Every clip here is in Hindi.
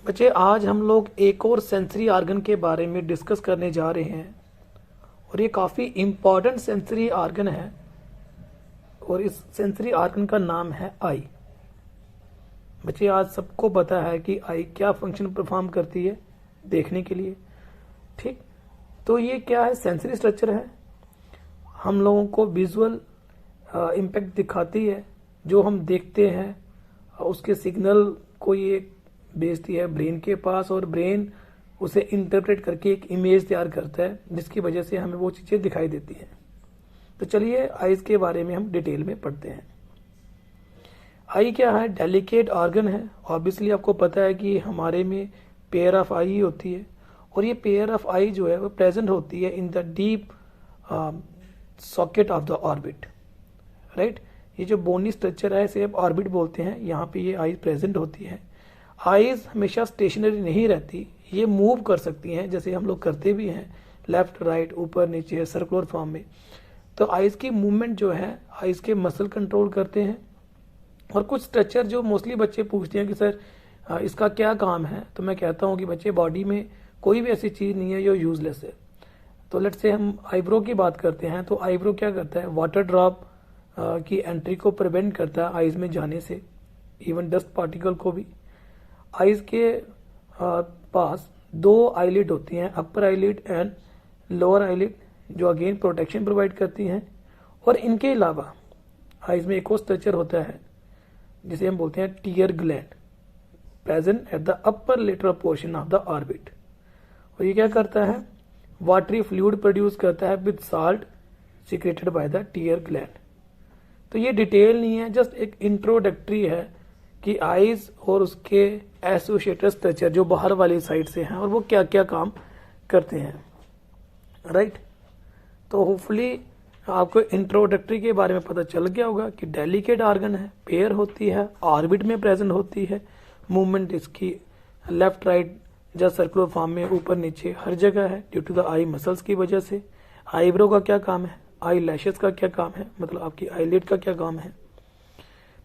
बच्चे आज हम लोग एक और सेंसरी आर्गन के बारे में डिस्कस करने जा रहे हैं और ये काफ़ी इम्पॉर्टेंट सेंसरी आर्गन है और इस सेंसरी आर्गन का नाम है आई। बच्चे आज सबको पता है कि आई क्या फंक्शन परफॉर्म करती है देखने के लिए, ठीक। तो ये क्या है, सेंसरी स्ट्रक्चर है, हम लोगों को विजुअल इम्पैक्ट दिखाती है। जो हम देखते हैं उसके सिग्नल को ये भेजती है ब्रेन के पास और ब्रेन उसे इंटरप्रेट करके एक इमेज तैयार करता है जिसकी वजह से हमें वो चीज़ें दिखाई देती हैं। तो चलिए आईज के बारे में हम डिटेल में पढ़ते हैं। आई क्या है, डेलिकेट ऑर्गन है। ऑब्वियसली आपको पता है कि हमारे में पेयर ऑफ आई होती है और ये पेयर ऑफ आई जो है वो प्रेजेंट होती है in the deep socket of the orbit, right. ये जो बोनी स्ट्रक्चर है इसे ऑर्बिट बोलते हैं, यहाँ पे ये आई प्रेजेंट होती है। आईज हमेशा स्टेशनरी नहीं रहती, ये मूव कर सकती हैं जैसे हम लोग करते भी हैं, लेफ्ट राइट ऊपर नीचे सर्कुलर फॉर्म में। तो आईज की मूवमेंट जो है आईज के मसल कंट्रोल करते हैं। और कुछ स्ट्रक्चर जो मोस्टली बच्चे पूछते हैं कि सर इसका क्या काम है, तो मैं कहता हूँ कि बच्चे बॉडी में कोई भी ऐसी चीज़ नहीं है जो यूजलेस है। तो लेट्स से हम आईब्रो की बात करते हैं, तो आईब्रो क्या करता है, वाटर ड्रॉप की एंट्री को प्रिवेंट करता है आईज में जाने से, इवन डस्ट पार्टिकल को भी। आईज के पास दो आईलिड होती हैं, upper eyelid and lower eyelid, जो अगेन प्रोटेक्शन प्रोवाइड करती हैं। और इनके अलावा आईज में एक और स्ट्रक्चर होता है जिसे हम बोलते हैं tear gland, present at the upper lateral portion of the orbit. और ये क्या करता है, वाटरी फ्लूइड प्रोड्यूस करता है with salt secreted by the tear gland. तो ये डिटेल नहीं है, जस्ट एक इंट्रोडक्टरी है कि आईज और उसके एसोसिएटेड स्ट्रक्चर जो बाहर वाली साइड से हैं और वो क्या क्या काम करते हैं, राइट। तो होपफुली आपको इंट्रोडक्टरी के बारे में पता चल गया होगा कि डेलिकेट ऑर्गन है, पेयर होती है, ऑर्बिट में प्रेजेंट होती है, मूवमेंट इसकी लेफ्ट राइट या सर्कुलर फॉर्म में ऊपर नीचे हर जगह है due to the eye muscles की वजह से। आईब्रो का क्या काम है, आई लैशेस का क्या काम है, मतलब आपकी आईलिड का क्या काम है,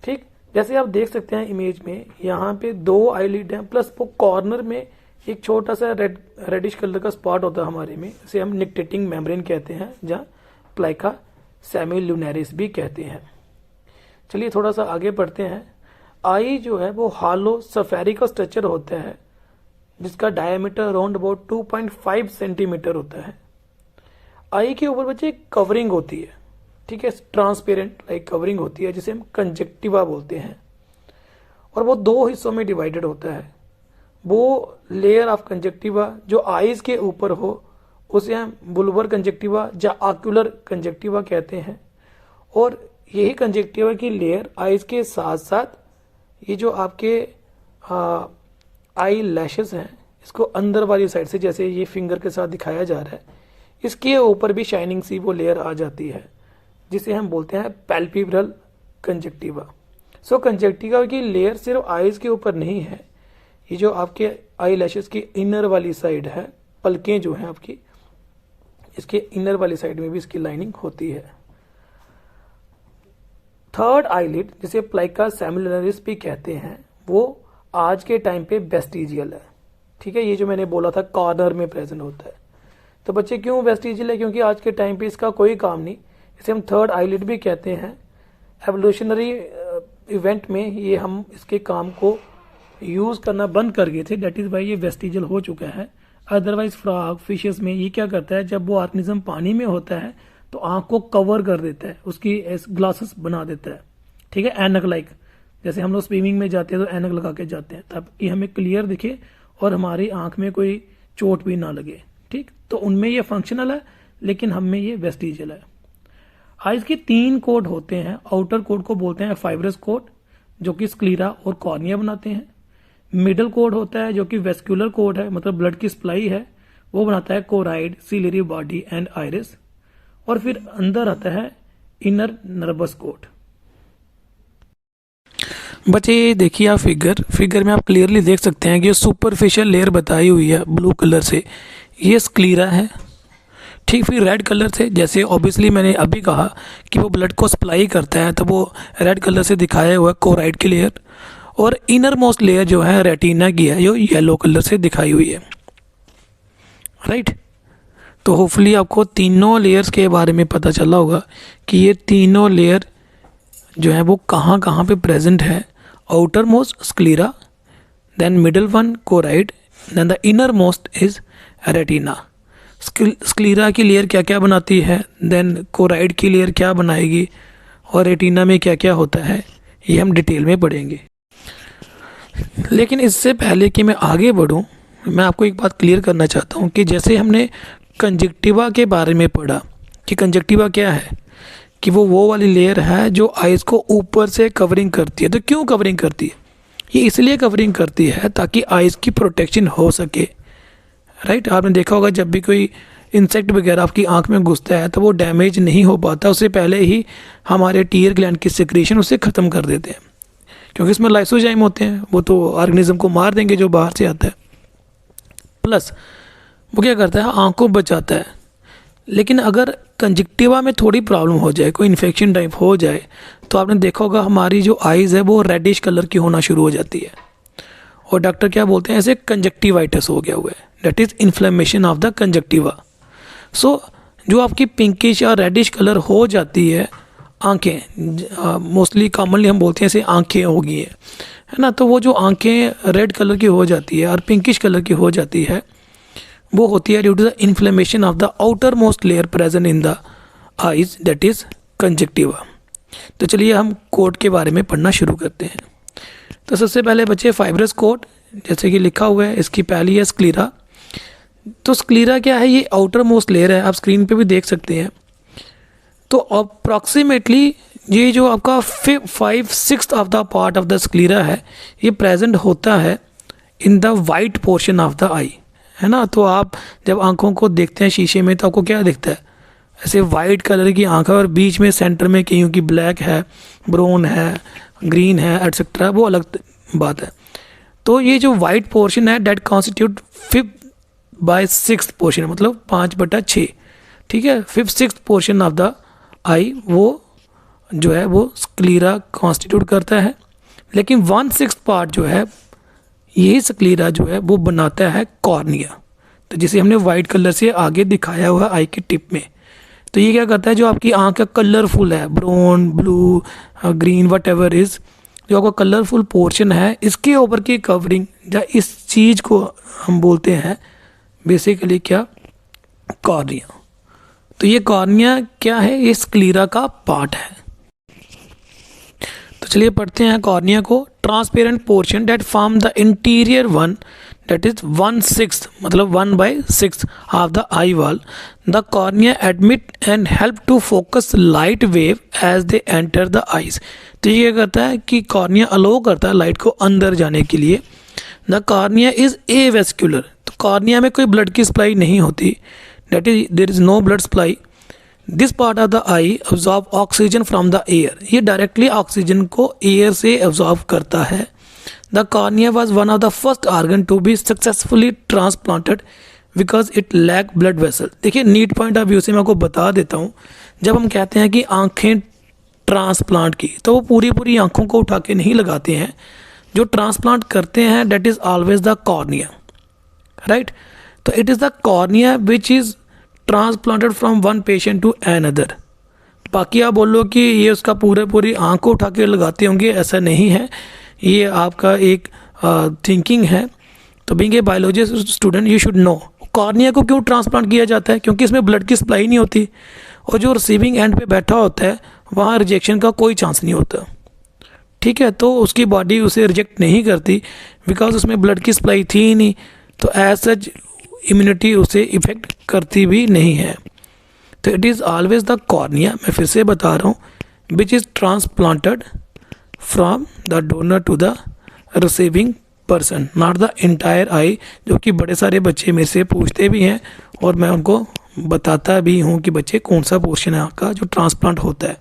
ठीक। जैसे आप देख सकते हैं इमेज में, यहाँ पे दो आईलिड हैं प्लस वो कॉर्नर में एक छोटा सा रेडिश कलर का स्पॉट होता है हमारे में, इसे हम निक्टेटिंग मेम्ब्रेन कहते हैं, जहाँ प्लाइका सेमिलुनरिस भी कहते हैं। चलिए थोड़ा सा आगे बढ़ते हैं। आई जो है वो हालो सफेरिकल स्ट्रक्चर होता है जिसका डायमीटर अराउंड अबाउट 2.5 सेंटीमीटर होता है। आई के ऊपर बच्चे कवरिंग होती है, ठीक है, ट्रांसपेरेंट लाइक कवरिंग होती है जिसे हम कंजक्टिवा बोलते हैं। और वो दो हिस्सों में डिवाइडेड होता है। वो लेयर ऑफ कंजक्टिवा जो आईज के ऊपर हो उसे हम बुलवर कंजक्टिवा या आक्यूलर कंजक्टिवा कहते हैं। और यही कंजक्टिवा की लेयर आईज के साथ साथ ये जो आपके आई लैशेस हैं इसको अंदर वाली साइड से, जैसे ये फिंगर के साथ दिखाया जा रहा है, इसके ऊपर भी शाइनिंग सी वो लेयर आ जाती है जिसे हम बोलते हैं पैल्पेब्रल कंजक्टिवा। सो कंजक्टिवा की लेयर सिर्फ आईज के ऊपर नहीं है, ये जो आपके आई लैशेस की इनर वाली साइड है, पलकें जो हैं आपकी, इसके इनर वाली साइड में भी इसकी लाइनिंग होती है। थर्ड आईलिड जिसे प्लाइका सेमिलुनरिस भी कहते हैं, वो आज के टाइम पे वेस्टिजियल है, ठीक है। ये जो मैंने बोला था कॉर्नर में प्रेजेंट होता है। तो बच्चे क्यों वेस्टिजियल है, क्योंकि आज के टाइम पे इसका कोई काम नहीं, इसे हम थर्ड आईलिड भी कहते हैं। एवोल्यूशनरी इवेंट में ये हम इसके काम को यूज करना बंद कर गए थे, दैट इज वाई ये वेस्टिजियल हो चुका है। अदरवाइज फ्रॉग फिशेस में ये क्या करता है, जब वो ऑर्गेनिज्म पानी में होता है तो आंख को कवर कर देता है, उसकी ग्लासेस बना देता है, ठीक है, ऐनक लाइक। जैसे हम लोग स्विमिंग में जाते हैं तो ऐनक लगा के जाते हैं ताकि हमें क्लियर दिखे और हमारी आंख में कोई चोट भी ना लगे, ठीक। तो उनमें ये फंक्शनल है लेकिन हम में ये वेस्टिजियल है। आईज के 3 कोट होते हैं। आउटर कोट को बोलते हैं फाइब्रस कोट जो कि स्क्लीरा और कॉर्निया बनाते हैं। मिडल कोट होता है जो कि वेस्कुलर कोट है, मतलब ब्लड की सप्लाई है, वो बनाता है choroid, ciliary body and iris. और फिर अंदर आता है इनर नर्वस कोट। बच्चे देखिए आप फिगर में आप क्लियरली देख सकते हैं कि सुपरफिशियल लेयर बताई हुई है ब्लू कलर से, ये स्क्लीरा है, ठीक। फिर रेड कलर से, जैसे ऑब्वियसली मैंने अभी कहा कि वो ब्लड को सप्लाई करता है, तो वो रेड कलर से दिखाया हुआ है कोराइड की लेयर। और इनर मोस्ट लेयर जो है रेटिना की है, जो येलो कलर से दिखाई हुई है, राइट। तो होपफुली आपको तीनों लेयर्स के बारे में पता चला होगा कि ये तीनों लेयर जो है वो कहाँ कहाँ पे प्रेजेंट है। Outer most sclera, then middle one choroid, then the inner most is retina. Sclera की लेयर क्या क्या बनाती है, देन कोराइड की लेयर क्या बनाएगी, और रेटिना में क्या क्या होता है, ये हम डिटेल में पढ़ेंगे। लेकिन इससे पहले कि मैं आगे बढ़ूं, मैं आपको एक बात क्लियर करना चाहता हूं कि जैसे हमने कंजक्टिवा के बारे में पढ़ा कि कंजक्टिवा क्या है, कि वो वाली लेयर है जो आइज़ को ऊपर से कवरिंग करती है। तो क्यों कवरिंग करती है? ये इसलिए कवरिंग करती है ताकि आइज़ की प्रोटेक्शन हो सके, राइट। आपने देखा होगा जब भी कोई इंसेक्ट वगैरह आपकी आंख में घुसता है तो वो डैमेज नहीं हो पाता, उससे पहले ही हमारे टीयर ग्लैंड की सिक्रीशन उसे ख़त्म कर देते हैं, क्योंकि इसमें लाइसोजाइम होते हैं, वो तो ऑर्गेनिज्म को मार देंगे जो बाहर से आता है। प्लस वो क्या करता है, आँख को बचाता है। लेकिन अगर कंजक्टिवा में थोड़ी प्रॉब्लम हो जाए, कोई इन्फेक्शन टाइप हो जाए, तो आपने देखा होगा हमारी जो आइज़ है वो रेडिश कलर की होना शुरू हो जाती है, और डॉक्टर क्या बोलते हैं, ऐसे कंजक्टिवाइटिस हो गया हुआ है, that is inflammation of the conjunctiva. So जो आपकी पिंकिश या रेडिश कलर हो जाती है आंखें, मोस्टली कॉमनली हम बोलते हैं ऐसे आंखें हो गई है ना, तो वो जो आंखें रेड कलर की हो जाती है और पिंकिश कलर की हो जाती है, वो होती है due to the inflammation of the outer most layer present in the eyes, that is conjunctiva. तो चलिए हम कोट के बारे में पढ़ना शुरू करते हैं। तो सबसे पहले बच्चे फाइब्रस कोट, जैसे कि लिखा हुआ है, इसकी पहली है स्क्लीरा। तो स्क्लीरा क्या है, ये आउटर मोस्ट लेयर है, आप स्क्रीन पे भी देख सकते हैं। तो अप्रॉक्सीमेटली ये जो आपका 5/6 of the part of the sclera है, ये प्रेजेंट होता है in the white portion of the eye, है ना। तो आप जब आंखों को देखते हैं शीशे में तो आपको क्या दिखता है, ऐसे वाइट कलर की आंख है, और बीच में सेंटर में कहीं की ब्लैक है, ब्राउन है, ग्रीन है, एटसेट्रा, वो अलग बात है। तो ये जो वाइट पोर्शन है डेट कॉन्स्टिट्यूट 5/6 पोर्शन, मतलब 5/6, ठीक है। 5/6 पोर्शन ऑफ द आई वो जो है वो स्क्लीरा कॉन्स्टिट्यूट करता है। लेकिन 1/6 पार्ट जो है, यही स्क्लीरा जो है वो बनाता है कॉर्निया, तो जिसे हमने वाइट कलर से आगे दिखाया हुआ आई के टिप में। तो ये क्या करता है, जो आपकी आंख का कलरफुल है, brown, blue, green, what ever is, जो आपका कलरफुल पोर्शन है, इसके ऊपर की कवरिंग या इस चीज़ को हम बोलते हैं बेसिकली क्या, कॉर्निया। तो ये कॉर्निया क्या है, ये स्क्लीरा का पार्ट है। तो चलिए पढ़ते हैं कॉर्निया को। Transparent portion that form the interior one, that is 1/6, मतलब 1/6 of the eye wall. The cornea admit and help to focus light wave as they enter the eyes. तो ये करता है कि कॉर्निया अलो करता है लाइट को अंदर जाने के लिए। द कॉर्निया इज एवेस्क्युलर, तो कॉर्निया में कोई ब्लड की सप्लाई नहीं होती, that is there is no blood supply. This part of the eye absorb oxygen from the air, ये डायरेक्टली ऑक्सीजन को एयर से एब्जॉर्ब करता है। The cornea was one of the first organ to be successfully transplanted because it lacked blood vessel। देखिए नीट पॉइंट ऑफ व्यू से मैं आपको बता देता हूँ, जब हम कहते हैं कि आंखें ट्रांसप्लांट की, तो वो पूरी पूरी आंखों को उठा के नहीं लगाते हैं, जो ट्रांसप्लांट करते हैं that is always the cornea, right. तो it is the cornea which is transplanted from one patient to another. बाकी आप बोलो कि ये उसका पूरी आँख को उठा के लगाते होंगे, ऐसा नहीं है, ये आपका एक थिंकिंग है। तो being a biology student you should know cornea को क्यों ट्रांसप्लांट किया जाता है, क्योंकि इसमें ब्लड की सप्लाई नहीं होती, और जो रिसीविंग एंड पे बैठा होता है वहाँ रिजेक्शन का कोई चांस नहीं होता, ठीक है। तो उसकी बॉडी उसे रिजेक्ट नहीं करती बिकॉज उसमें ब्लड की सप्लाई थी ही नहीं, तो एज सच इम्यूनिटी उसे इफेक्ट करती भी नहीं है। तो it is always the cornea, मैं फिर से बता रहा हूँ, which is transplanted from the donor to the receiving person, not the entire eye, जो कि बड़े सारे बच्चे मेरे से पूछते भी हैं और मैं उनको बताता भी हूँ कि बच्चे कौन सा पोर्शन है आपका जो ट्रांसप्लांट होता है।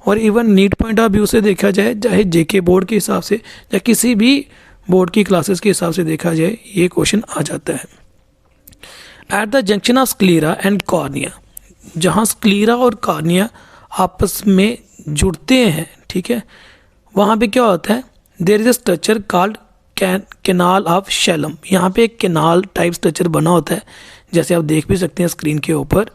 और even NEET point of view से देखा जाए, चाहे जेके बोर्ड के हिसाब से या किसी भी बोर्ड की क्लासेस के हिसाब से देखा जाए, ये क्वेश्चन आ जाता है। At the junction of sclera and cornea, जहाँ स्क्लीरा और कॉर्निया आपस में जुड़ते हैं, ठीक है, वहाँ पे क्या होता है, there is a structure called canal of Schlemm. यहाँ पे एक कैनाल टाइप स्ट्रक्चर बना होता है, जैसे आप देख भी सकते हैं स्क्रीन के ऊपर।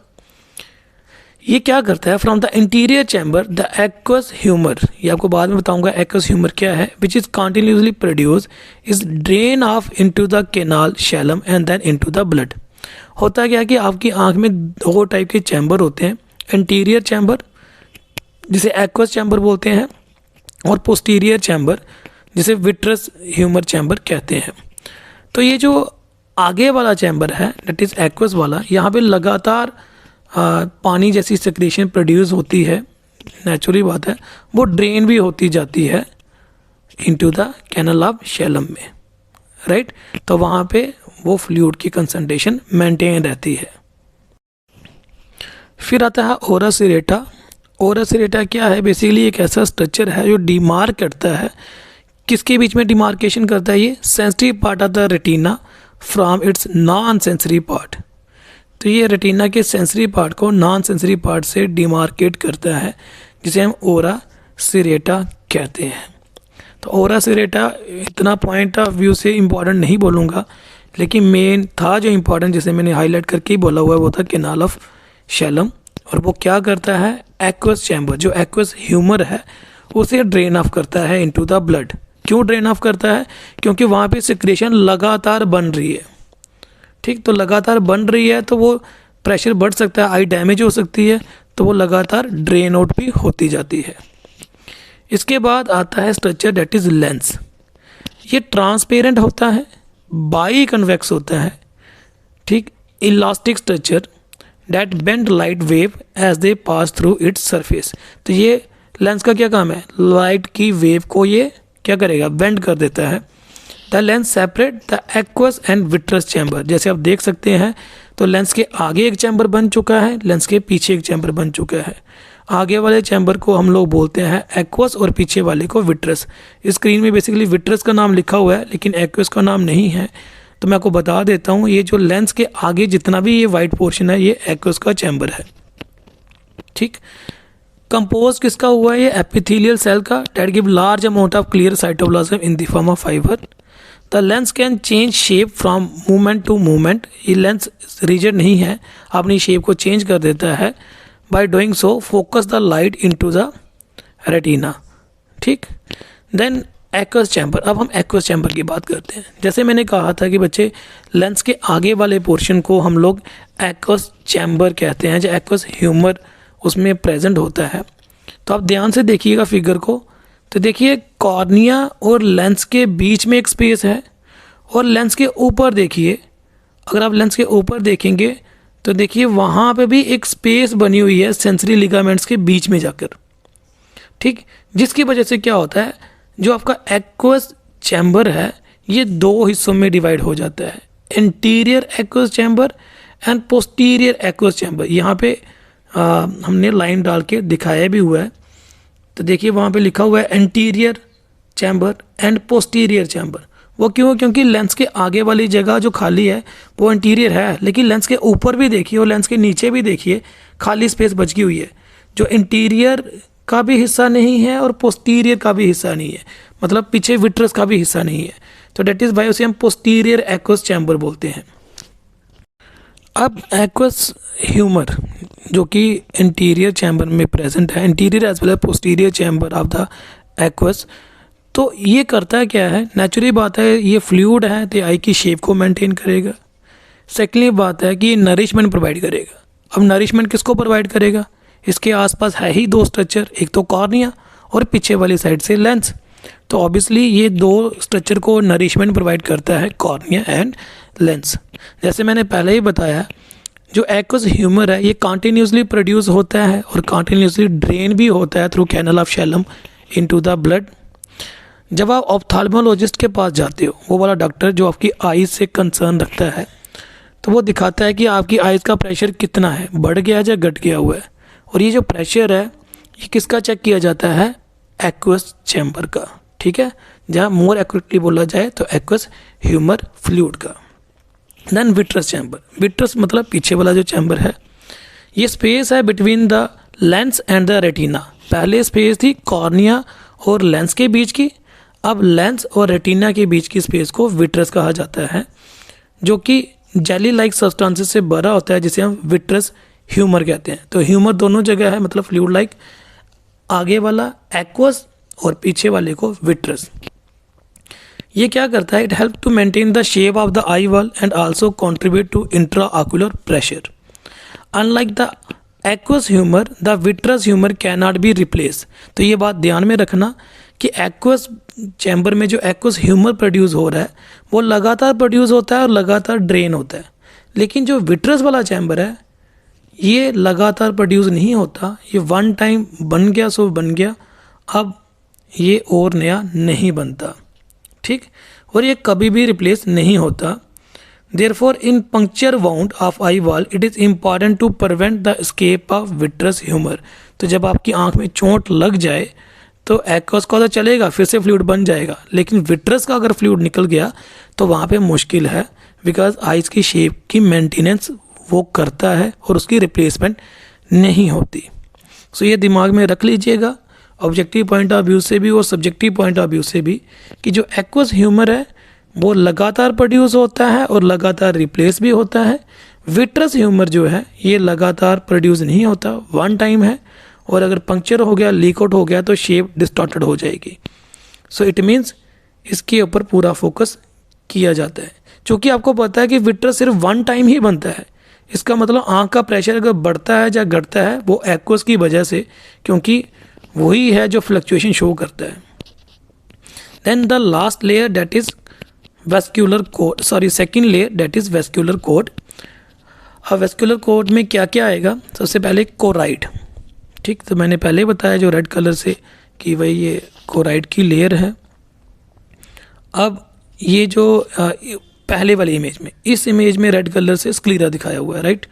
ये क्या करता है, from the interior chamber the aqueous humour, ये आपको बाद में बताऊंगा एक्वस ह्यूमर क्या है, which is continuously produce is drain off into the canal Schlemm and then into the blood. होता क्या है कि आपकी आंख में दो टाइप के चैम्बर होते हैं, इंटीरियर चैम्बर जिसे एक्वस चैम्बर बोलते हैं, और पोस्टीरियर चैम्बर जिसे विट्रस ह्यूमर चैम्बर कहते हैं। तो ये जो आगे वाला चैम्बर है दैट इज एक्वस वाला, यहाँ पे लगातार पानी जैसी सेक्रेशन प्रोड्यूस होती है, नेचुरली बात है, वो ड्रेन भी होती जाती है into the canal of Schlemm में, राइट। तो वहाँ पे वो फ्लूइड की कंसंट्रेशन मेंटेन रहती है। फिर आता है ओरा सिरेटा। ओरा सिरेटा क्या है, बेसिकली एक ऐसा स्ट्रक्चर है जो डिमार्क करता है, किसके बीच में डिमार्केशन करता है, ये sensitive part of the retina from its non sensory part. तो ये रेटिना के सेंसरी पार्ट को नॉन सेंसरी पार्ट से डिमार्केट करता है, जिसे हम ओरा सिरेटा कहते हैं। तो ओरा सिरेटा इतना पॉइंट ऑफ व्यू से इम्पॉर्टेंट नहीं बोलूँगा, लेकिन मेन था जो इम्पॉर्टेंट जिसे मैंने हाईलाइट करके ही बोला हुआ है वो था कैनाल ऑफ शैलम। और वो क्या करता है, एक्वस चैम्बर जो एक्वस ह्यूमर है उसे ड्रेन ऑफ करता है इनटू द ब्लड। क्यों ड्रेन ऑफ करता है, क्योंकि वहाँ पे सिक्रेशन लगातार बन रही है, ठीक। तो लगातार बन रही है तो वो प्रेशर बढ़ सकता है, आई डैमेज हो सकती है, तो वो लगातार ड्रेन आउट भी होती जाती है। इसके बाद आता है स्ट्रक्चर दैट इज लेंस। ये ट्रांसपेरेंट होता है, बाई कन्वेक्स होता है, ठीक, elastic structure that bend light wave as they pass through its surface. तो ये लेंस का क्या काम है, लाइट की वेव को ये क्या करेगा, बेंड कर देता है। The lens separate the aqueous and vitreous chamber. जैसे आप देख सकते हैं तो लेंस के आगे एक चैम्बर बन चुका है, लेंस के पीछे एक चैम्बर बन चुका है। आगे वाले चैम्बर को हम लोग बोलते हैं एक्वस और पीछे वाले को विट्रस। स्क्रीन में बेसिकली विट्रस का नाम लिखा हुआ है लेकिन एक्वस का नाम नहीं है, तो मैं आपको बता देता हूँ, ये जो लेंस के आगे जितना भी ये वाइट पोर्शन है ये एक्वस का चैम्बर है, ठीक। कंपोज किसका हुआ है, ये एपिथेलियल सेल का, that give large amount of clear cytoplasm in the form of fibre. The lens can change shape from movement to movement. ये लेंस रिजिड नहीं है, अपनी शेप को चेंज कर देता है। By doing so focus the light into the retina, ठीक। Then aqueous chamber. अब हम एक्वस चैम्बर की बात करते हैं। जैसे मैंने कहा था कि बच्चे लेंस के आगे वाले पोर्शन को हम लोग एक्वस चैम्बर कहते हैं, जो एक्वस ह्यूमर उसमें प्रेजेंट होता है। तो आप ध्यान से देखिएगा फिगर को, तो देखिए कॉर्निया और लेंस के बीच में एक स्पेस है, और लेंस के ऊपर देखिए, अगर आप लेंस के ऊपर देखेंगे तो देखिए वहाँ पे भी एक स्पेस बनी हुई है सेंसरी लिगामेंट्स के बीच में जाकर, ठीक। जिसकी वजह से क्या होता है, जो आपका एक्वस चैम्बर है ये दो हिस्सों में डिवाइड हो जाता है, interior aqueous chamber and posterior aqueous chamber. यहाँ पे हमने लाइन डाल के दिखाया भी हुआ है, तो देखिए वहाँ पे लिखा हुआ है interior chamber and posterior chamber. वो क्यों, क्योंकि लेंस के आगे वाली जगह जो खाली है वो इंटीरियर है, लेकिन लेंस के ऊपर भी देखिए और लेंस के नीचे भी देखिए खाली स्पेस बच गई हुई है, जो इंटीरियर का भी हिस्सा नहीं है और पोस्टीरियर का भी हिस्सा नहीं है, मतलब पीछे विट्रस का भी हिस्सा नहीं है। तो डेट इज़ वाई उसे हम पोस्टीरियर एक्वस चैम्बर बोलते हैं। अब एक्वस ह्यूमर जो कि इंटीरियर चैम्बर में प्रेजेंट है, interior as well as posterior chamber of the aqueous, तो ये करता है क्या है, नेचुरली बात है ये फ्लूइड है तो आई की शेप को मेंटेन करेगा। सेकेंडली बात है कि ये नरिशमेंट प्रोवाइड करेगा। अब नरिशमेंट किसको प्रोवाइड करेगा, इसके आसपास है ही दो स्ट्रक्चर, एक तो कॉर्निया और पीछे वाली साइड से लेंस। तो ऑब्वियसली ये दो स्ट्रक्चर को नरिशमेंट प्रोवाइड करता है, कॉर्निया एंड लेंस। जैसे मैंने पहले ही बताया, जो एक्वस ह्यूमर है ये कॉन्टीन्यूसली प्रोड्यूस होता है और कॉन्टीन्यूसली ड्रेन भी होता है through canal of Schlemm into the blood. जब आप ऑप्थाल्मोलॉजिस्ट के पास जाते हो, वो वाला डॉक्टर जो आपकी आईज से कंसर्न रखता है, तो वो दिखाता है कि आपकी आईज का प्रेशर कितना है, बढ़ गया है या घट गया हुआ है। और ये जो प्रेशर है ये किसका चेक किया जाता है, एक्वस चैम्बर का, ठीक है, जहाँ मोर एक्यूरेटली बोला जाए तो एक्वस ह्यूमर फ्लूइड का। देन विट्रस चैम्बर, विट्रस मतलब पीछे वाला जो चैम्बर है, ये स्पेस है between the lens and the retina. पहले स्पेस थी कॉर्निया और लेंस के बीच की, अब लेंस और रेटिना के बीच की स्पेस को विट्रस कहा जाता है, जो कि जेली लाइक सब्सटेंसेस से भरा होता है, जिसे हम विट्रस ह्यूमर कहते हैं। तो ह्यूमर दोनों जगह है, मतलब फ्लूइड लाइक, आगे वाला एक्वस और पीछे वाले को विट्रस। ये क्या करता है, it help to maintain the shape of the eye wall and also contribute to intra ocular pressure. Unlike the aqueous humour, the vitreous humour can not be replace. तो ये बात ध्यान में रखना कि एक्वस चैम्बर में जो एक्वस ह्यूमर प्रोड्यूस हो रहा है वो लगातार प्रोड्यूस होता है और लगातार ड्रेन होता है, लेकिन जो विट्रस वाला चैम्बर है ये लगातार प्रोड्यूस नहीं होता, ये वन टाइम बन गया सो बन गया, अब ये और नया नहीं बनता, ठीक, और ये कभी भी रिप्लेस नहीं होता। Therefore, in puncture wound of eye wall, it is important to prevent the escape of vitreous humor. तो जब आपकी आंख में चोट लग जाए तो एक्वस का तो चलेगा, फिर से फ्लूइड बन जाएगा, लेकिन विट्रस का अगर फ्लूइड निकल गया तो वहाँ पे मुश्किल है, बिकॉज आइज की शेप की मेंटेनेंस वो करता है और उसकी रिप्लेसमेंट नहीं होती। सो ये दिमाग में रख लीजिएगा ऑब्जेक्टिव पॉइंट ऑफ व्यू से भी और सब्जेक्टिव पॉइंट ऑफ व्यू से भी, कि जो एक्वस ह्यूमर है वो लगातार प्रोड्यूस होता है और लगातार रिप्लेस भी होता है। विट्रस ह्यूमर जो है ये लगातार प्रोड्यूस नहीं होता, वन टाइम है, और अगर पंक्चर हो गया, लीक आउट हो गया तो शेप डिस्टॉर्टेड हो जाएगी। सो इट मीन्स इसके ऊपर पूरा फोकस किया जाता है। क्योंकि आपको पता है कि विट्रस सिर्फ वन टाइम ही बनता है, इसका मतलब आँख का प्रेशर अगर बढ़ता है या घटता है वो एक्वस की वजह से, क्योंकि वही है जो फ्लक्चुएशन शो करता है। Then the last layer that is vascular coat, second layer that is vascular coat. अब वेस्क्यूलर कोड में क्या क्या आएगा, सबसे पहले कोराइड, ठीक, तो मैंने पहले बताया जो रेड कलर से कि भाई ये कोराइड की लेयर है। अब ये जो पहले वाली इमेज में, इस इमेज में रेड कलर से स्क्लीरा दिखाया हुआ है, राइट,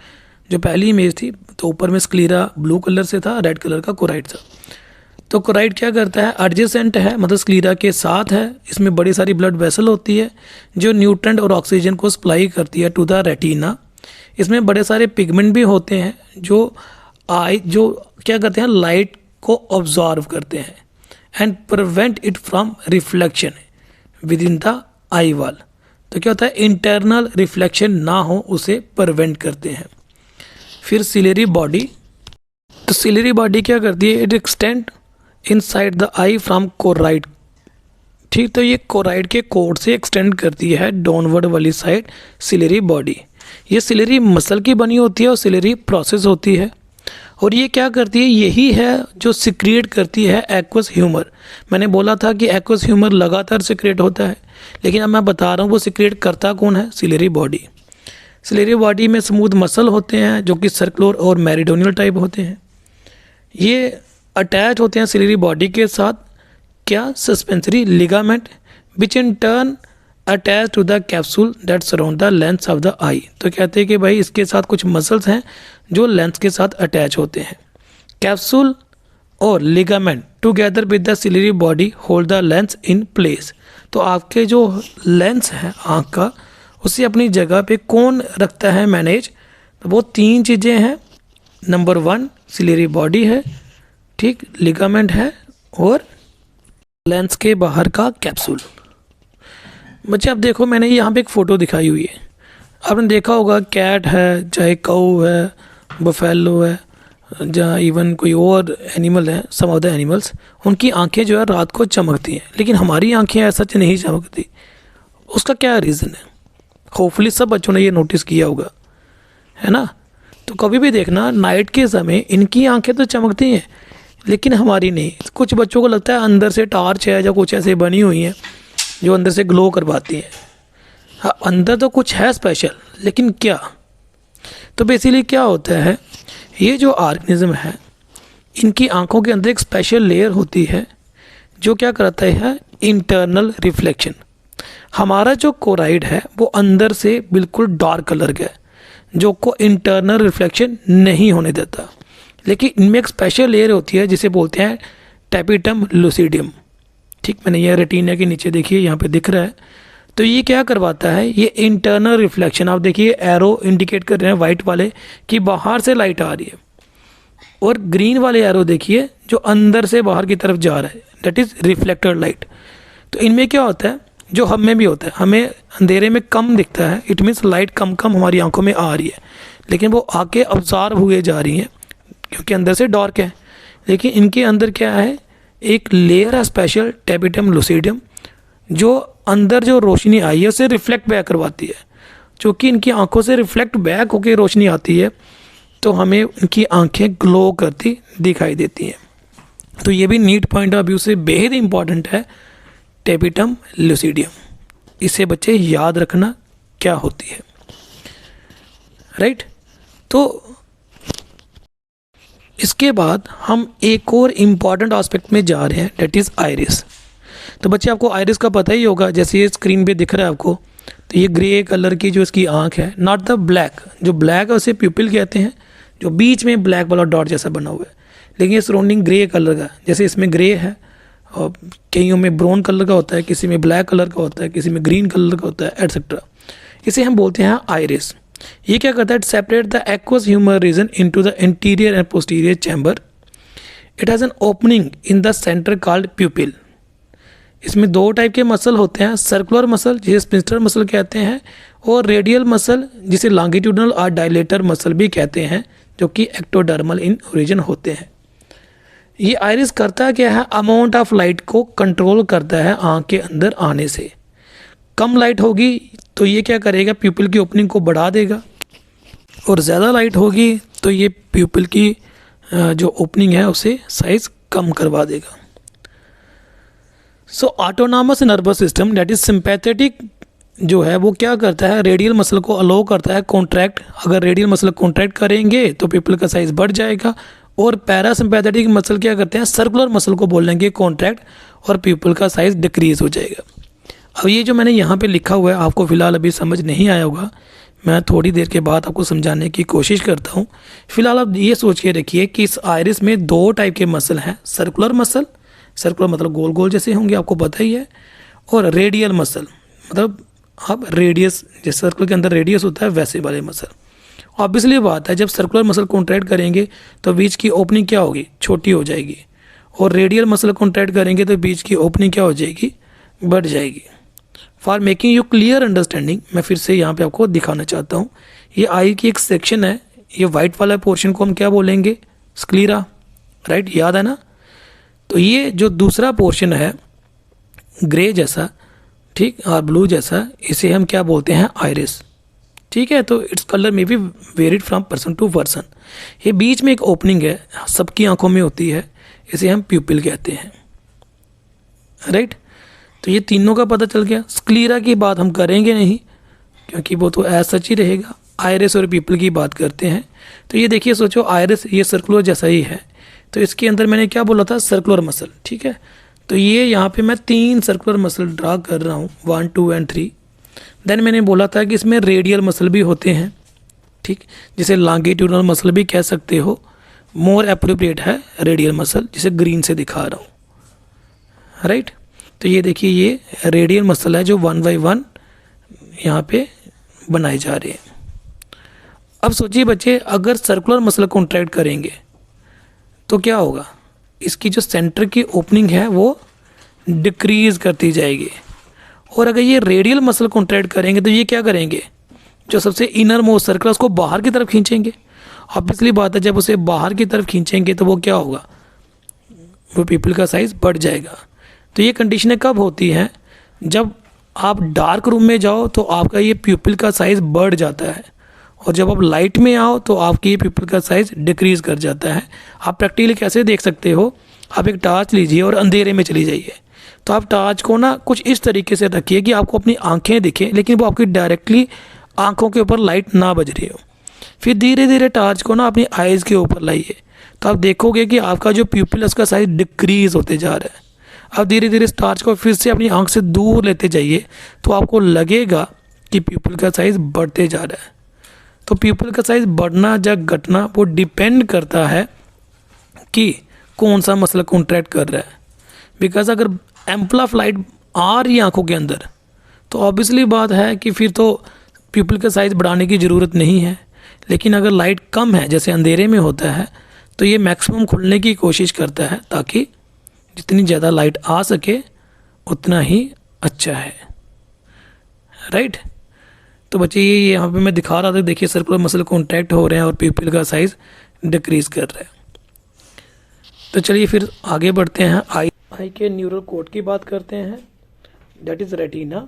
जो पहली इमेज थी तो ऊपर में स्क्लीरा ब्लू कलर से था, रेड कलर का कोराइड था। तो कोराइड क्या करता है, एडजेसेंट है, मतलब स्क्लीरा के साथ है, इसमें बड़ी सारी ब्लड वेसल होती है जो न्यूट्रेंट और ऑक्सीजन को सप्लाई करती है टू द रेटिना। इसमें बड़े सारे पिगमेंट भी होते हैं जो क्या करते हैं, लाइट को ऑब्जॉर्व करते हैं and prevent it from reflection with in the eye wall. तो क्या होता है, इंटरनल रिफ्लेक्शन ना हो उसे प्रिवेंट करते हैं। फिर सिलेरी बॉडी, तो सिलेरी बॉडी क्या करती है, it extend inside the I from choroid, ठीक, तो ये कोराइड के कोड से एक्सटेंड करती है डाउनवर्ड वाली साइड सिलेरी बॉडी। ये सिलेरी मसल की बनी होती है और सिलेरी प्रोसेस होती है, और ये क्या करती है, यही है जो सिक्रिएट करती है एक्वस ह्यूमर। मैंने बोला था कि एक्वस ह्यूमर लगातार सिक्रिएट होता है, लेकिन अब मैं बता रहा हूँ वो सिक्रिएट करता कौन है, सिलेरी बॉडी। सिलेरी बॉडी में स्मूथ मसल होते हैं जो कि सर्कुलर और मेरिडोनियल टाइप होते हैं। ये अटैच होते हैं सिलेरी बॉडी के साथ क्या, suspensory ligament, which in turn attach to the capsule that surround the lens of the eye. तो कहते हैं कि भाई इसके साथ कुछ मसल्स हैं जो लेंस के साथ अटैच होते हैं। कैप्सूल और ligament together with the ciliary body hold the lens in place. तो आपके जो लेंस है आँख का, उसे अपनी जगह पे कौन रखता है मैनेज, तो वो तीन चीज़ें हैं। नंबर 1 सिलेरी बॉडी है, ठीक, लिगामेंट है और लेंस के बाहर का कैप्सूल। बच्चे अब देखो, मैंने यहाँ पे एक फ़ोटो दिखाई हुई है, आपने देखा होगा कैट है, चाहे काऊ है, बफेलो है, जहाँ इवन कोई और एनिमल है, सम ऑफ द एनिमल्स, उनकी आंखें जो है रात को चमकती हैं, लेकिन हमारी आंखें ऐसा नहीं चमकती। उसका क्या रीज़न है, होपफुली सब बच्चों ने ये नोटिस किया होगा, है ना। तो कभी भी देखना नाइट के समय इनकी आंखें तो चमकती हैं लेकिन हमारी नहीं। कुछ बच्चों को लगता है अंदर से टार्च है या कुछ ऐसे बनी हुई हैं जो अंदर से ग्लो करवाती हैं। हाँ, अंदर तो कुछ है स्पेशल, लेकिन क्या, तो बेसिकली क्या होता है, ये जो ऑर्गेनिज्म है इनकी आंखों के अंदर एक स्पेशल लेयर होती है जो क्या करता है, इंटरनल रिफ्लेक्शन। हमारा जो कोराइड है वो अंदर से बिल्कुल डार्क कलर का है जो को इंटरनल रिफ्लेक्शन नहीं होने देता, लेकिन इनमें एक स्पेशल लेयर होती है जिसे बोलते हैं टैपिटम लूसिडियम, ठीक, मैंने ये रेटिना के नीचे देखिए यहाँ पे दिख रहा है। तो ये क्या करवाता है, ये इंटरनल रिफ्लेक्शन, आप देखिए एरो इंडिकेट कर रहे हैं वाइट वाले कि बाहर से लाइट आ रही है, और ग्रीन वाले एरो देखिए जो अंदर से बाहर की तरफ जा रहा है, दैट इज़ रिफ्लेक्टेड लाइट। तो इनमें क्या होता है, जो हम में भी होता है, हमें अंधेरे में कम दिखता है, इट मीन्स लाइट कम कम हमारी आंखों में आ रही है, लेकिन वो आके ऑब्जॉर्व हुए जा रही हैं क्योंकि अंदर से डार्क है। लेकिन इनके अंदर क्या है, एक लेयर है स्पेशल टेबिटम लुसिडियम, जो अंदर जो रोशनी आई है उसे रिफ्लेक्ट बैक करवाती है। चूँकि इनकी आंखों से रिफ्लेक्ट बैक होकर रोशनी आती है तो हमें उनकी आंखें ग्लो करती दिखाई देती हैं। तो ये भी नीट पॉइंट ऑफ व्यू से बेहद इंपॉर्टेंट है, टेबिटम लुसिडियम। इसे बच्चे याद रखना क्या होती है, राइट। तो इसके बाद हम एक और इम्पॉर्टेंट एस्पेक्ट में जा रहे हैं, डेट इज़ आइरिस। तो बच्चे आपको आइरिस का पता ही होगा, जैसे ये स्क्रीन पे दिख रहा है आपको, तो ये ग्रे कलर की जो इसकी आंख है, नॉट द ब्लैक, जो ब्लैक है उसे प्यूपिल कहते हैं, जो बीच में ब्लैक वाला डॉट जैसा बना हुआ है, लेकिन ये सराउंडिंग ग्रे कलर का, जैसे इसमें ग्रे है और कईयों में ब्राउन कलर का होता है, किसी में ब्लैक कलर का होता है, किसी में ग्रीन कलर का होता है, एटसेट्रा। इसे हम बोलते हैं आइरिस। ये क्या करता है, separate the aqueous humour region into the interior and posterior chamber. It has an opening in the centre called pupil. इसमें दो टाइप के मसल होते हैं, सर्कुलर मसल जिसे स्पिंस्टर मसल कहते हैं, और रेडियल मसल जिसे लॉन्गिट्यूडनल और डायलेटर मसल भी कहते हैं, जो कि एक्टोडर्मल इन ओरिजिन होते हैं। ये आइरिस करता क्या है, अमाउंट ऑफ लाइट को कंट्रोल करता है आँख के अंदर आने से। कम लाइट होगी तो ये क्या करेगा, प्यूपिल की ओपनिंग को बढ़ा देगा, और ज़्यादा लाइट होगी तो ये प्यूपिल की जो ओपनिंग है उसे साइज कम करवा देगा। So autonomous nervous system that is sympathetic जो है वो क्या करता है, रेडियल मसल को अलो करता है कॉन्ट्रैक्ट। अगर रेडियल मसल कॉन्ट्रैक्ट करेंगे तो प्यूपिल का साइज बढ़ जाएगा, और पैरासिम्पैथेटिक मसल क्या करते हैं, सर्कुलर मसल को बोल देंगे कॉन्ट्रैक्ट, और प्यूपिल का साइज डिक्रीज हो जाएगा। अब ये जो मैंने यहाँ पे लिखा हुआ है आपको फ़िलहाल अभी समझ नहीं आया होगा, मैं थोड़ी देर के बाद आपको समझाने की कोशिश करता हूँ। फिलहाल आप ये सोच के रखिए कि इस आइरिस में दो टाइप के मसल हैं, सर्कुलर मसल, सर्कुलर मतलब गोल गोल जैसे होंगे आपको पता ही है, और रेडियल मसल मतलब अब रेडियस, जैसे सर्कल के अंदर रेडियस होता है वैसे वाले मसल। ऑब्वियसली बात है, जब सर्कुलर मसल कॉन्ट्रैक्ट करेंगे तो बीच की ओपनिंग क्या होगी, छोटी हो जाएगी, और रेडियल मसल कॉन्ट्रैक्ट करेंगे तो बीच की ओपनिंग क्या हो जाएगी, बढ़ जाएगी। For making you clear understanding, मैं फिर से यहाँ पे आपको दिखाना चाहता हूँ, ये आई की एक सेक्शन है, ये वाइट वाला पोर्शन को हम क्या बोलेंगे, स्क्लीरा, राइट, याद है ना। तो ये जो दूसरा पोर्शन है ग्रे जैसा, ठीक, और ब्लू जैसा, इसे हम क्या बोलते हैं, आइरिस, ठीक है। तो इट्स कलर में भी varied from person to person. ये बीच में एक ओपनिंग है, सबकी आंखों में होती है, इसे हम प्यूपिल कहते हैं, राइट। तो ये तीनों का पता चल गया। स्क्लीरा की बात हम करेंगे नहीं क्योंकि वो तो ऐसा सच ही रहेगा, आइरिस और प्यूपिल की बात करते हैं। तो ये देखिए, सोचो आइरिस ये सर्कुलर जैसा ही है, तो इसके अंदर मैंने क्या बोला था, सर्कुलर मसल, ठीक है। तो ये यहाँ पे मैं 3 सर्कुलर मसल ड्रा कर रहा हूँ, 1, 2 एंड 3। देन मैंने बोला था कि इसमें रेडियल मसल भी होते हैं, ठीक, जिसे लॉन्गिट्यूडनल मसल भी कह सकते हो, मोर एप्रोप्रिएट है रेडियल मसल, जिसे ग्रीन से दिखा रहा हूँ, राइट। तो ये देखिए, ये रेडियल मसल है जो 1 बाय 1 यहाँ पे बनाए जा रहे हैं। अब सोचिए बच्चे, अगर सर्कुलर मसल कॉन्ट्रैक्ट करेंगे तो क्या होगा, इसकी जो सेंटर की ओपनिंग है वो डिक्रीज करती जाएगी, और अगर ये रेडियल मसल कॉन्ट्रैक्ट करेंगे तो ये क्या करेंगे, जो सबसे इनर मोस्ट सर्कल उसको बाहर की तरफ खींचेंगे। ऑब्वियसली बात है, जब उसे बाहर की तरफ खींचेंगे तो वो क्या होगा, वो प्यूपिल का साइज बढ़ जाएगा। तो ये कंडीशनें कब होती हैं, जब आप डार्क रूम में जाओ तो आपका ये प्यूपिल का साइज बढ़ जाता है, और जब आप लाइट में आओ तो आपकी ये प्यूपिल का साइज डिक्रीज कर जाता है। आप प्रैक्टिकली कैसे देख सकते हो, आप एक टार्च लीजिए और अंधेरे में चली जाइए, तो आप टार्च को ना कुछ इस तरीके से रखिए कि आपको अपनी आंखें दिखें, लेकिन वो आपकी डायरेक्टली आंखों के ऊपर लाइट ना बज रही हो। फिर धीरे धीरे टार्च को ना अपनी आइज़ के ऊपर लाइए, तो आप देखोगे कि आपका जो प्यूपिल है उसका साइज डिक्रीज होते जा रहा है। अब धीरे धीरे इस टार्च को फिर से अपनी आंख से दूर लेते जाइए, तो आपको लगेगा कि प्यूपिल का साइज बढ़ते जा रहा है। तो प्यूपिल का साइज बढ़ना या घटना वो डिपेंड करता है कि कौन सा मसल कॉन्ट्रैक्ट कर रहा है। बिकॉज अगर एम्पल ऑफ लाइट आ रही है आंखों के अंदर तो ऑब्वियसली बात है कि फिर तो प्यूपिल का साइज बढ़ाने की ज़रूरत नहीं है। लेकिन अगर लाइट कम है, जैसे अंधेरे में होता है, तो ये मैक्सिमम खुलने की कोशिश करता है ताकि जितनी ज़्यादा लाइट आ सके उतना ही अच्छा है, राइट। तो बच्चे ये यहाँ पे मैं दिखा रहा था, देखिए सर्कुलर मसल कॉन्ट्रैक्ट हो रहे हैं और प्यूपिल का साइज डिक्रीज कर रहा है। तो चलिए फिर आगे बढ़ते हैं, आई के न्यूरल कोड की बात करते हैं, दैट इज रेटिना।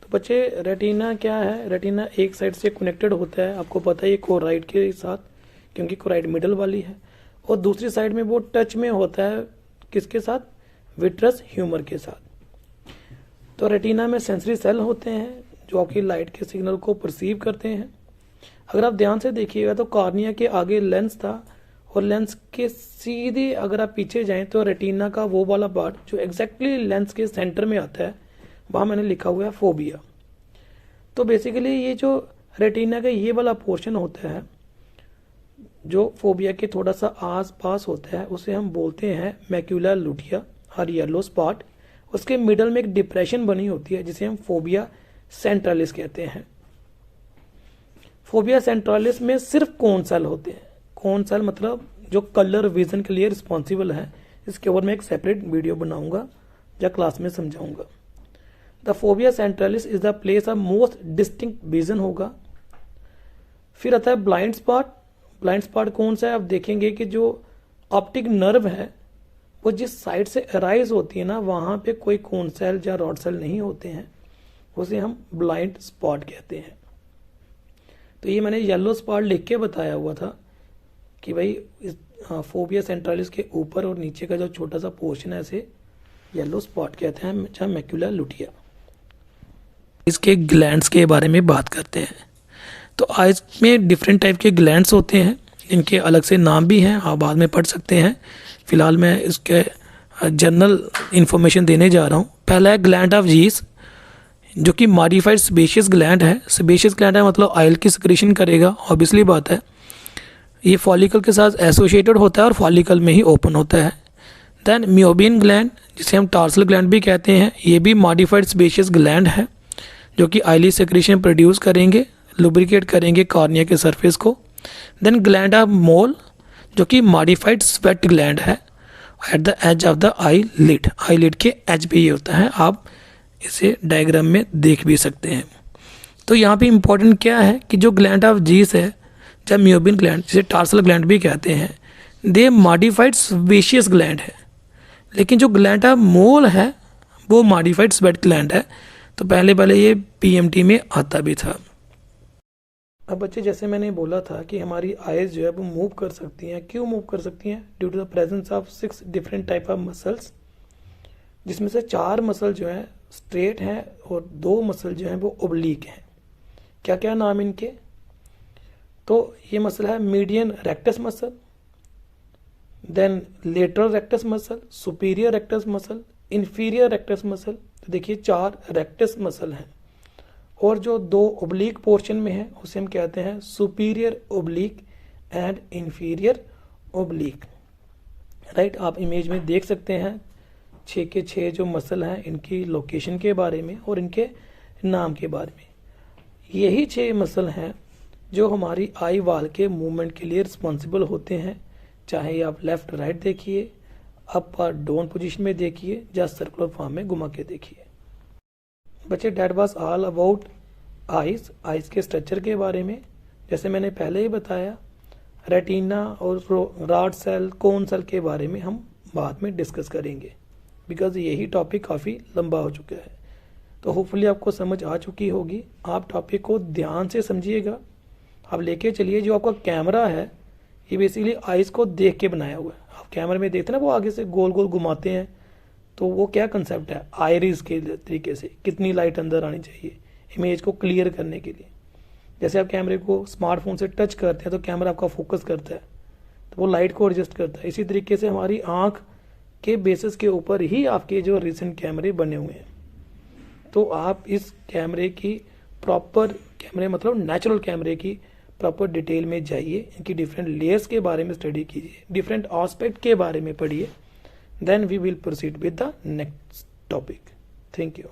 तो बच्चे रेटिना क्या है, रेटिना एक साइड से कनेक्टेड होता है, आपको पता है, कोराइड के साथ, क्योंकि कोराइड मिडल वाली है, और दूसरी साइड में वो टच में होता है किसके साथ, विट्रस ह्यूमर के साथ। तो रेटिना में सेंसरी सेल होते हैं जो आपकी लाइट के सिग्नल को परसीव करते हैं। अगर आप ध्यान से देखिएगा तो कॉर्निया के आगे लेंस था, और लेंस के सीधे अगर आप पीछे जाएं तो रेटिना का वो वाला पार्ट जो एग्जैक्टली लेंस के सेंटर में आता है, वहाँ मैंने लिखा हुआ है फोबिया। तो बेसिकली ये जो रेटिना का ये वाला पोर्शन होता है जो फोबिया के थोड़ा सा आस पास होता है, उसे हम बोलते हैं मैक्यूला लुटिया और येलो स्पॉट। उसके मिडल में एक डिप्रेशन बनी होती है जिसे हम फोबिया सेंट्रलिस कहते हैं। फोबिया सेंट्रलिस में सिर्फ कोन सेल होते हैं, कोन सेल मतलब जो कलर विजन के लिए रिस्पॉन्सिबल है। इसके ऊपर मैं एक सेपरेट वीडियो बनाऊंगा या क्लास में समझाऊंगा। The phobia centralis is the place of most distinct vision होगा। फिर आता है ब्लाइंड स्पॉट। ब्लाइंड स्पॉट कौन सा है, आप देखेंगे कि जो ऑप्टिक नर्व है वो जिस साइड से अराइज होती है ना, वहां पे कोई कोन सेल या रॉड सेल नहीं होते हैं, उसे हम ब्लाइंड स्पॉट कहते हैं। तो ये मैंने येलो स्पॉट लिख के बताया हुआ था कि भाई इस फोबिया सेंट्रलिस के ऊपर और नीचे का जो छोटा सा पोर्शन है इसे येलो स्पॉट कहते हैं, जहाँ मैक्यूला लुटिया। इसके ग्लैंड्स के बारे में बात करते हैं। तो आइज में डिफरेंट टाइप के ग्लैंड्स होते हैं, इनके अलग से नाम भी हैं, आप बाद में पढ़ सकते हैं। फिलहाल मैं इसके जनरल इंफॉर्मेशन देने जा रहा हूँ। पहला है ग्लैंड ऑफ जीस, जो कि मॉडिफाइड सेबेशियस ग्लैंड है। सेबेशियस ग्लैंड है मतलब ऑयल की सिक्रीशन करेगा, ऑब्वियसली बात है। ये फॉलिकल के साथ एसोसिएटेड होता है और फॉलिकल में ही ओपन होता है। देन मियोबियन ग्लैंड, जिसे हम टार्सल ग्लैंड भी कहते हैं, ये भी मॉडिफाइड सेबेशियस ग्लैंड है जो कि ऑयली सिक्रीशन प्रोड्यूस करेंगे, लुब्रिकेट करेंगे कॉर्निया के सरफेस को। देन ग्लैंड ऑफ मोल, जो कि मॉडिफाइड स्वेट ग्लैंड है at the edge of the eyelid के एज पे ये होता है, आप इसे डायग्राम में देख भी सकते हैं। तो यहाँ पे इम्पोर्टेंट क्या है कि जो ग्लैंड ऑफ जीस है या मियोबियन ग्लैंड, जिसे टार्सल ग्लैंड भी कहते हैं, दे मॉडिफाइड सेबेशियस ग्लैंड है। लेकिन जो ग्लैंड ऑफ मोल है वो मॉडिफाइड स्वेट ग्लैंड है। तो पहले ये पीएमटी में आता भी था। अब बच्चे जैसे मैंने बोला था कि हमारी आइज जो है वो मूव कर सकती हैं। क्यों मूव कर सकती हैं? Due to the presence of 6 different type of muscles, जिसमें से 4 मसल जो है स्ट्रेट हैं और 2 मसल जो हैं वो ओब्लीक हैं। क्या क्या नाम इनके? तो ये मसल है median rectus muscle, then lateral rectus muscle, superior rectus muscle, inferior rectus muscle. तो देखिए 4 रेक्टस मसल हैं, और जो 2 ओब्लीक पोर्शन में है उसे हम कहते हैं superior oblique and inferior oblique, right. आप इमेज में देख सकते हैं 6 के 6 जो मसल हैं, इनकी लोकेशन के बारे में और इनके नाम के बारे में। यही 6 मसल हैं जो हमारी आई वाल के मूवमेंट के लिए रिस्पॉन्सिबल होते हैं, चाहे आप लेफ्ट राइट देखिए, अप और डाउन पोजीशन में देखिए, या सर्कुलर फॉर्म में घुमा के देखिए। बच्चे that was all about eyes के स्ट्रक्चर के बारे में। जैसे मैंने पहले ही बताया, रेटिना और रॉड सेल, कोन सेल के बारे में हम बाद में डिस्कस करेंगे, बिकॉज यही टॉपिक काफ़ी लंबा हो चुका है। तो होपफुली आपको समझ आ चुकी होगी। आप टॉपिक को ध्यान से समझिएगा, आप लेके चलिए। जो आपका कैमरा है ये बेसिकली आइज को देख के बनाया हुआ है। आप कैमरे में देखते हैं ना, वो आगे से गोल गोल घुमाते हैं, तो वो क्या कंसेप्ट है, आयरिस के तरीके से कितनी लाइट अंदर आनी चाहिए इमेज को क्लियर करने के लिए। जैसे आप कैमरे को स्मार्टफोन से टच करते हैं तो कैमरा आपका फोकस करता है, तो वो लाइट को एडजस्ट करता है। इसी तरीके से हमारी आँख के बेसिस के ऊपर ही आपके जो रिसेंट कैमरे बने हुए हैं। तो आप इस कैमरे की प्रॉपर, कैमरे मतलब नेचुरल कैमरे की प्रॉपर डिटेल में जाइए, इनकी डिफरेंट लेयर्स के बारे में स्टडी कीजिए, डिफरेंट एस्पेक्ट के बारे में पढ़िए, then we will proceed with the next topic. Thank you.